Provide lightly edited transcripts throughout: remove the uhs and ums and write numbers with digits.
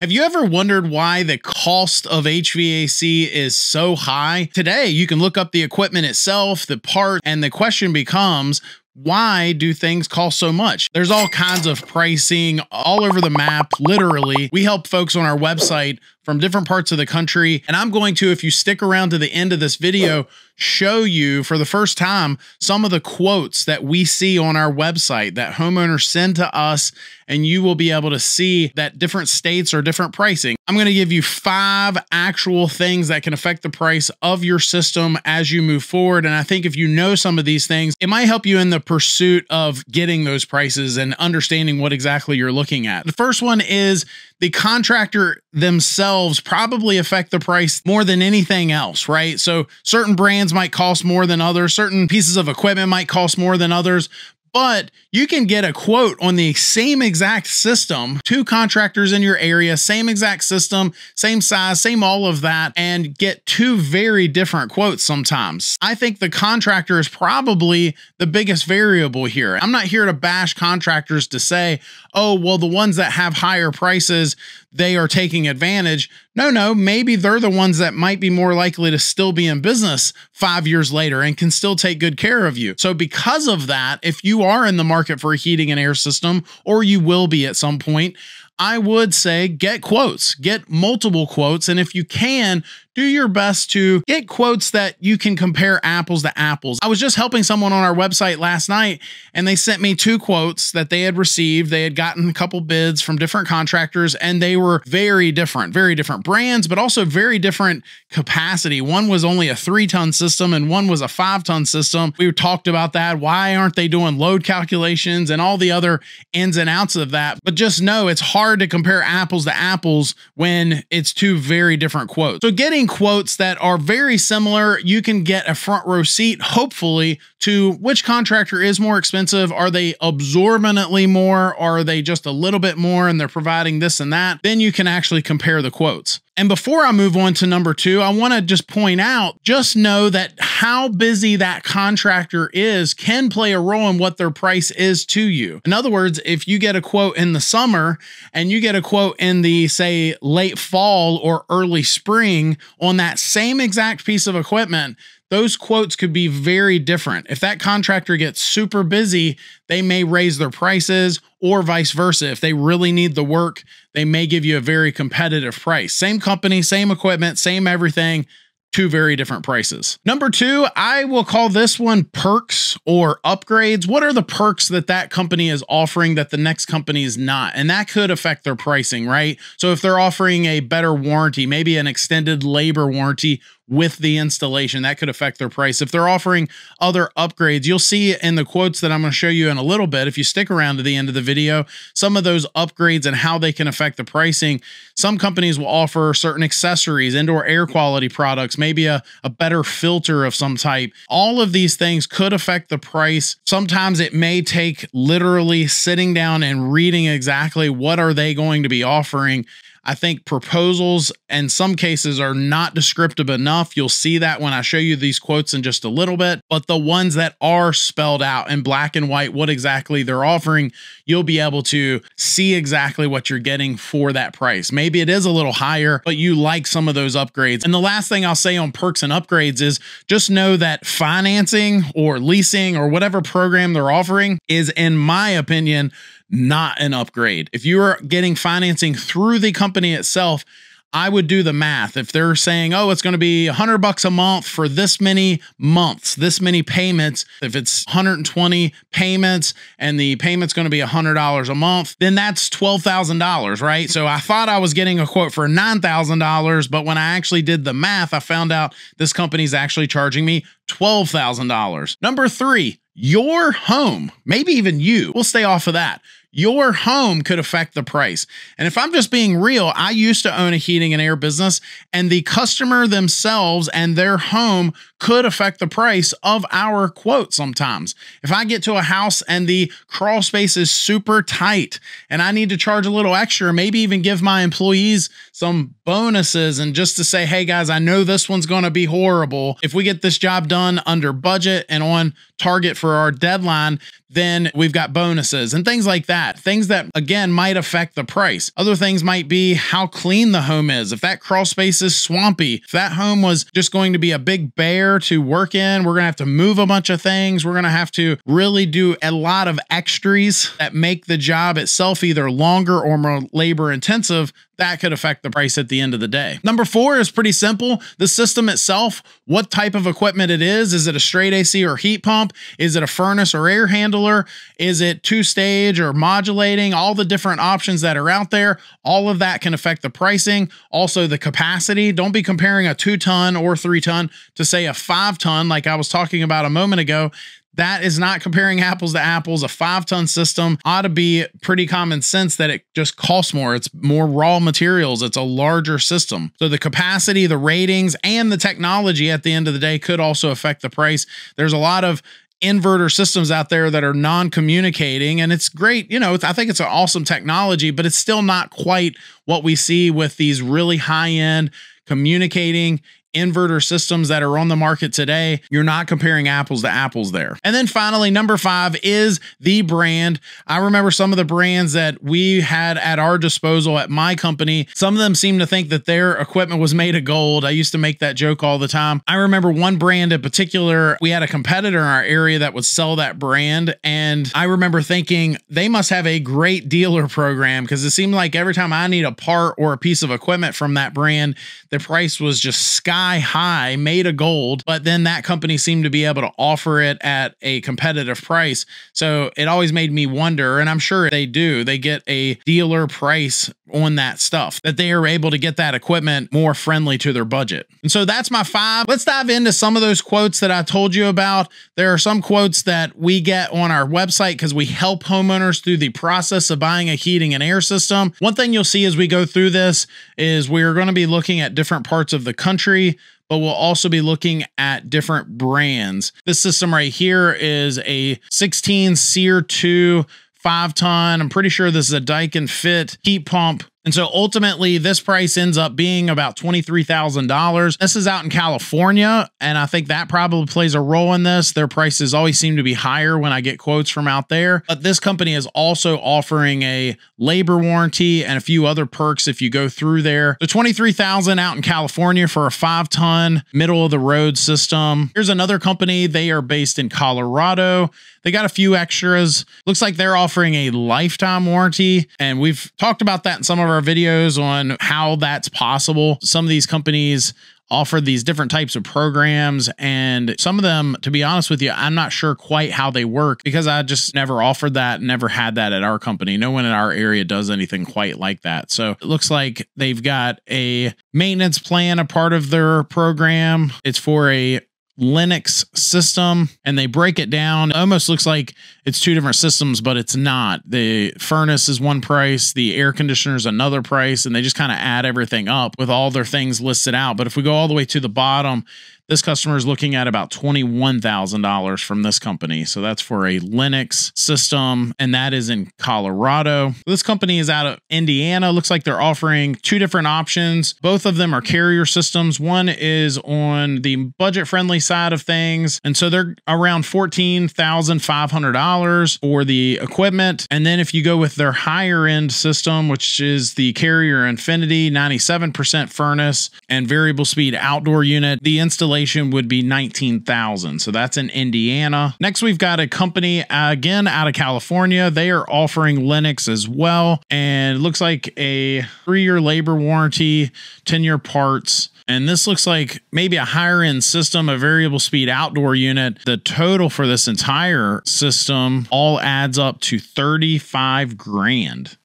Have you ever wondered why the cost of HVAC is so high? Today, you can look up the equipment itself, the part, and the question becomes, why do things cost so much? There's all kinds of pricing all over the map, literally. We help folks on our website from different parts of the country. And I'm going to, if you stick around to the end of this video, show you for the first time some of the quotes that we see on our website that homeowners send to us, and you will be able to see that different states are different pricing. I'm going to give you 5 actual things that can affect the price of your system as you move forward. And I think if you know some of these things, it might help you in the pursuit of getting those prices and understanding what exactly you're looking at. The first one is the contractor themselves probably affect the price more than anything else, right? So certain brands might cost more than others, certain pieces of equipment might cost more than others, but you can get a quote on the same exact system, 2 contractors in your area, same exact system, same size, same all of that, and get 2 very different quotes sometimes. I think the contractor is probably the biggest variable here. I'm not here to bash contractors to say, oh, well, the ones that have higher prices, they are taking advantage. No, maybe they're the ones that might be more likely to still be in business 5 years later and can still take good care of you. So because of that, if you are in the market for a heating and air system, or you will be at some point, I would say get quotes, get multiple quotes. And if you can, do your best to get quotes that you can compare apples to apples. I was just helping someone on our website last night, and they sent me 2 quotes that they had received. They had gotten a couple bids from different contractors, and they were very different brands, but also very different capacity. One was only a 3-ton system and one was a 5-ton system. We talked about that. Why aren't they doing load calculations and all the other ins and outs of that? But just know it's hard to compare apples to apples when it's 2 very different quotes. So getting quotes that are very similar, you can get a front row seat, hopefully, to which contractor is more expensive. Are they absorbently more? Or are they just a little bit more and they're providing this and that? Then you can actually compare the quotes. And before I move on to number 2, I want to just point out, just know that how busy that contractor is can play a role in what their price is to you. In other words, if you get a quote in the summer and you get a quote in the, say, late fall or early spring on that same exact piece of equipment, those quotes could be very different. If that contractor gets super busy, they may raise their prices, or vice versa. If they really need the work, they may give you a very competitive price. Same company, same equipment, same everything, 2 very different prices. Number 2, I will call this one perks or upgrades. What are the perks that that company is offering that the next company is not? And that could affect their pricing, right? So if they're offering a better warranty, maybe an extended labor warranty with the installation, that could affect their price. If they're offering other upgrades, you'll see in the quotes that I'm going to show you in a little bit, if you stick around to the end of the video, some of those upgrades and how they can affect the pricing. Some companies will offer certain accessories, indoor air quality products, maybe a better filter of some type. All of these things could affect the price. Sometimes it may take literally sitting down and reading exactly what are they going to be offering. I think proposals in some cases are not descriptive enough. You'll see that when I show you these quotes in just a little bit, but the ones that are spelled out in black and white, what exactly they're offering, you'll be able to see exactly what you're getting for that price. Maybe it is a little higher, but you like some of those upgrades. And the last thing I'll say on perks and upgrades is just know that financing or leasing or whatever program they're offering is, in my opinion, not an upgrade. If you are getting financing through the company itself, I would do the math. If they're saying, oh, it's going to be $100 a month for this many months, this many payments, if it's 120 payments and the payment's going to be $100 a month, then that's $12,000, right? So I thought I was getting a quote for $9,000, but when I actually did the math, I found out this company's actually charging me $12,000. Number 3, your home, maybe even you, we'll stay off of that. Your home could affect the price. And if I'm just being real, I used to own a heating and air business, and the customer themselves and their home could affect the price of our quote sometimes. If I get to a house and the crawl space is super tight and I need to charge a little extra, maybe even give my employees some bonuses and just to say, hey guys, I know this one's going to be horrible. If we get this job done under budget and on target for our deadline, then we've got bonuses and things like that. Things that, again, might affect the price. Other things might be how clean the home is. If that crawl space is swampy, if that home was just going to be a big bear to work in, we're going to have to move a bunch of things. We're going to have to really do a lot of extras that make the job itself either longer or more labor intensive. That could affect the price at the end of the day. Number 4 is pretty simple. The system itself, what type of equipment it is. Is it a straight AC or heat pump? Is it a furnace or air handler? Is it 2-stage or modulating? All the different options that are out there, all of that can affect the pricing. Also the capacity. Don't be comparing a 2-ton or 3-ton to say a 5-ton like I was talking about a moment ago. That is not comparing apples to apples. A 5-ton system ought to be pretty common sense that it just costs more. It's more raw materials. It's a larger system. So the capacity, the ratings, and the technology at the end of the day could also affect the price. There's a lot of inverter systems out there that are non-communicating, and it's great. You know, I think it's an awesome technology, but it's still not quite what we see with these really high-end communicating inverter systems that are on the market today. You're not comparing apples to apples there. And then finally, number 5 is the brand. I remember some of the brands that we had at our disposal at my company. Some of them seem to think that their equipment was made of gold. I used to make that joke all the time. I remember one brand in particular, we had a competitor in our area that would sell that brand. And I remember thinking they must have a great dealer program, because it seemed like every time I need a part or a piece of equipment from that brand, the price was just sky high, made of gold, but then that company seemed to be able to offer it at a competitive price. So it always made me wonder, and I'm sure they do, they get a dealer price on that stuff, that they are able to get that equipment more friendly to their budget. And so that's my 5. Let's dive into some of those quotes that I told you about. There are some quotes that we get on our website because we help homeowners through the process of buying a heating and air system. One thing you'll see as we go through this is we're going to be looking at different parts of the country, but we'll also be looking at different brands. This system right here is a 16 SEER 2 5-ton. I'm pretty sure this is a Daikin fit heat pump. And so ultimately this price ends up being about $23,000. This is out in California, and I think that probably plays a role in this. Their prices always seem to be higher when I get quotes from out there. But this company is also offering a labor warranty and a few other perks if you go through there. The $23,000 out in California for a 5-ton middle of the road system. Here's another company. They are based in Colorado. They got a few extras. Looks like they're offering a lifetime warranty, and we've talked about that in some of our videos on how that's possible. Some of these companies offer these different types of programs, and some of them, to be honest with you, I'm not sure quite how they work, because I just never offered that, never had that at our company. No one in our area does anything quite like that. So it looks like they've got a maintenance plan, a part of their program. It's for a Linux system, and they break it down. It almost looks like it's 2 different systems, but it's not. The furnace is one price, the air conditioner is another price, and they just kind of add everything up with all their things listed out. But if we go all the way to the bottom, this customer is looking at about $21,000 from this company. So that's for a Linux system, and that is in Colorado. This company is out of Indiana. Looks like they're offering 2 different options. Both of them are carrier systems. One is on the budget-friendly side of things, and so they're around $14,500 for the equipment. And then if you go with their higher-end system, which is the Carrier Infinity 97% furnace and variable speed outdoor unit, the installation would be $19,000. So that's in Indiana. Next, we've got a company again out of California. They are offering Linux as well, and it looks like a 3-year labor warranty, 10-year parts. And this looks like maybe a higher end system, a variable speed outdoor unit. The total for this entire system all adds up to 35 grand.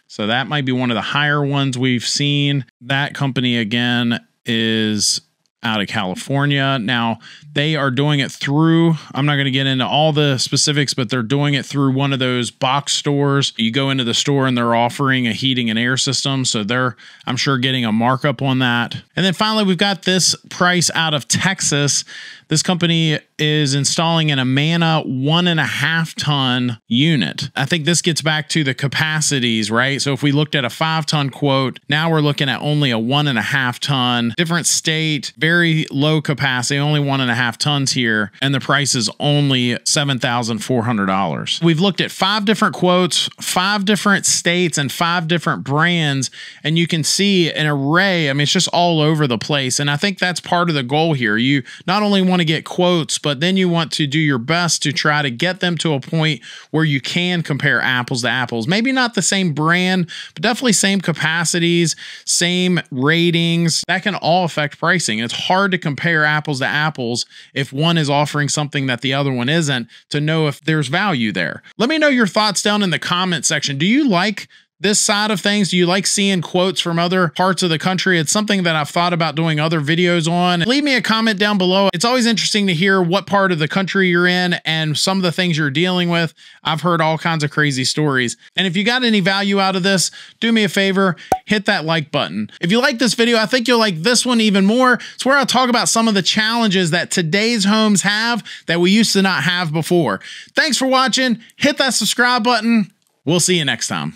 So that might be one of the higher ones we've seen. That company again is out of California. Now they are doing it through, I'm not going to get into all the specifics, but they're doing it through one of those box stores. You go into the store and they're offering a heating and air system. So they're, I'm sure, getting a markup on that. And then finally, we've got this price out of Texas. This company is installing an Amana 1.5-ton unit. I think this gets back to the capacities, right? So if we looked at a 5-ton quote, now we're looking at only a 1.5-ton, different state, very very low capacity, only 1.5 tons here, and the price is only $7,400. We've looked at 5 different quotes, 5 different states, and 5 different brands, and you can see an array. I mean, it's just all over the place, and I think that's part of the goal here. You not only want to get quotes, but then you want to do your best to try to get them to a point where you can compare apples to apples. Maybe not the same brand, but definitely same capacities, same ratings. That can all affect pricing. It's hard to compare apples to apples if one is offering something that the other one isn't, to know if there's value there. Let me know your thoughts down in the comment section. Do you like this side of things? Do you like seeing quotes from other parts of the country? It's something that I've thought about doing other videos on. Leave me a comment down below. It's always interesting to hear what part of the country you're in and some of the things you're dealing with. I've heard all kinds of crazy stories. And if you got any value out of this, do me a favor, hit that like button. If you like this video, I think you'll like this one even more. It's where I'll talk about some of the challenges that today's homes have that we used to not have before. Thanks for watching. Hit that subscribe button. We'll see you next time.